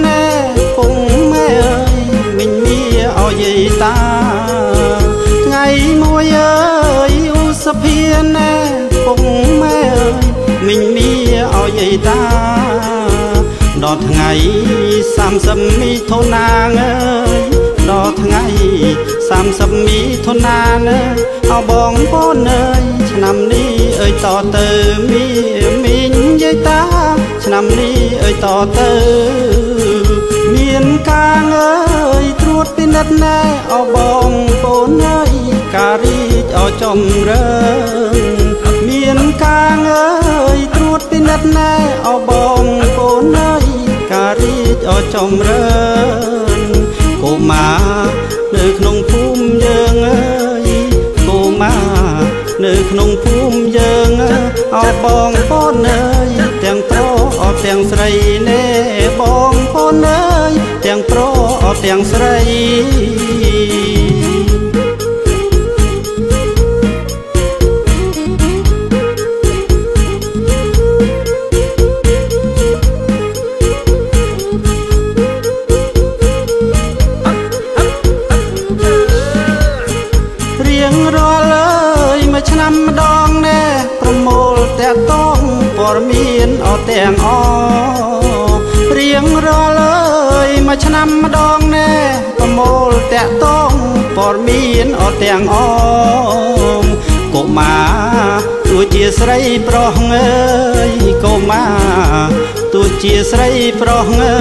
ណែពុងម៉ែអើយមិញមីឲ្យយាយតាថ្ងៃមួយអើយឧសភាណែពុងម៉ែអើយមិញមីឲ្យយាយតាដល់ថ្ងៃ30មិថុនាអើយដល់ថ្ងៃ30មិថុនាអើបងប្អូនអើយឆ្នាំនេះអើយតទៅមីមីងយាយតាឆ្នាំនេះអើយតទៅមានការអើយត្រួតពិនិត្យណែអបងប្អូនអើយការរីកអចំរើនមានការអើយត្រួតពិនិត្យណែអបងប្អូនអើយការរីកអចំរើនកុមារនៅក្នុងភូមិយើងអើយកុមារនៅក្នុងភូមិយើងអោបងប្អូនអើយទាំងប្រុសអត់ទាំងស្រីណែបងប្អូនអើយទាំងប្រុសអត់ទាំងស្រីឆ្នាំម្ដងណែប្រមូលតែតងព័ត៌មានអត់ទាំងអរៀងរាល់អើយមួយឆ្នាំម្ដងណែប្រមូលតែតងព័ត៌មានអត់ទាំងអកុមារទោះជាស្រីប្រុសអើយកុមារទោះជាស្រីប្រុសអើ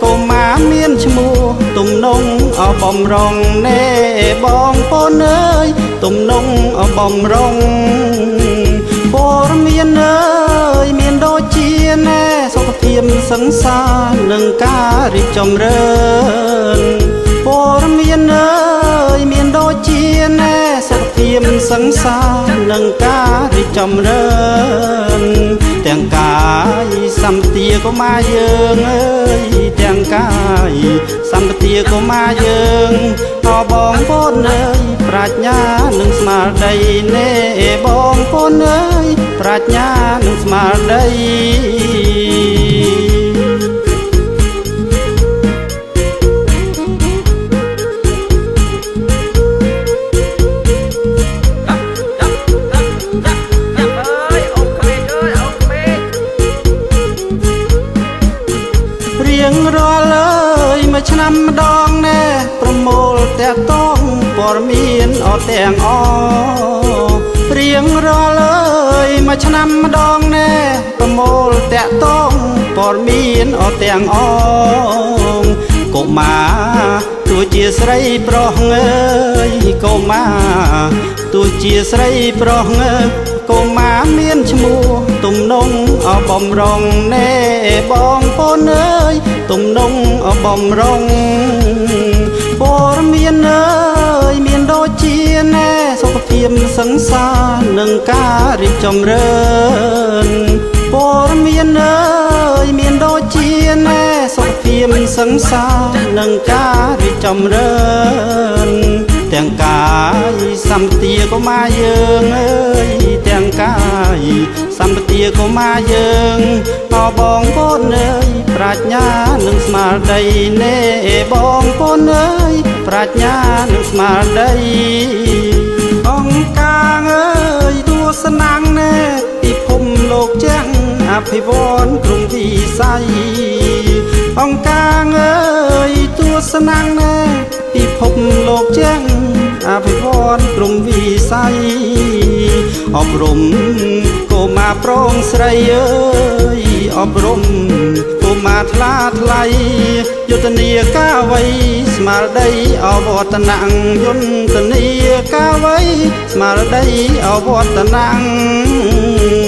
កុមារមានឈ្មោះទំនងអបំរុងណែបងប្អូនអើយទំនងអបំរុងព័ត៌មានអើយមានដូចជាណែសុខភាពសង្សារនិងការរីកចម្រើនព័ត៌មានអើយមានដូចជាណែសុខភាពសង្សារនិងការរីកចម្រើនទាំងកាយសម្បទាកុមារយើងអើយទាំងកាយសម្បទាកុមារយើងអបងប្អូនអើយប្រាជ្ញានិងស្មារតីណែបងប្អូនអើយប្រាជ្ញានិងស្មារតីរាល់អើយមួយឆ្នាំម្ដងណែប្រមូលតែតងព័ត៌មានអត់ទាំងអរៀងរាល់អើយមួយឆ្នាំម្ដងណែប្រមូលតែតងព័ត៌មានអត់ទាំងអកុមារទោះជាស្រីប្រុសអើយកុមារទោះជាស្រីប្រុសអើកុមារមានឈ្មោះទំនងអបំរុងណែបងប្អូនអើយទំនងអបំរុងព័ត៌មានអើយមានដូចជាណែសុខភាពសង្សារនិងការរីកចម្រើនព័ត៌មានអើយមានដូចជាណែសុខភាពសង្សារនិងការរីកចម្រើនទាំងកាយសម្បទាកុមារយើងអើយទាំងកាយសម្បទាកុមារយើងអបងប្អូនអើយប្រាជ្ញានិងស្មារតីណែបងប្អូនអើយប្រាជ្ញានិងស្មារតីអង្គការអើយទស្សនាងណែពិភពលោកចាស់អភិវឌ្ឍក្រុមវិស័យអង្គការអើយទស្សនាងណែពិភពលោកចាស់អភិវឌ្ឍក្រុមវិស័យអប់រំកុមារប្រុសស្រីអើយអប់រំកុមារថ្លាថ្លៃយុទ្ធនាការវ័យស្មារតីអវឌ្ឍនៈយុទ្ធនាការវ័យស្មារតីអវឌ្ឍនៈ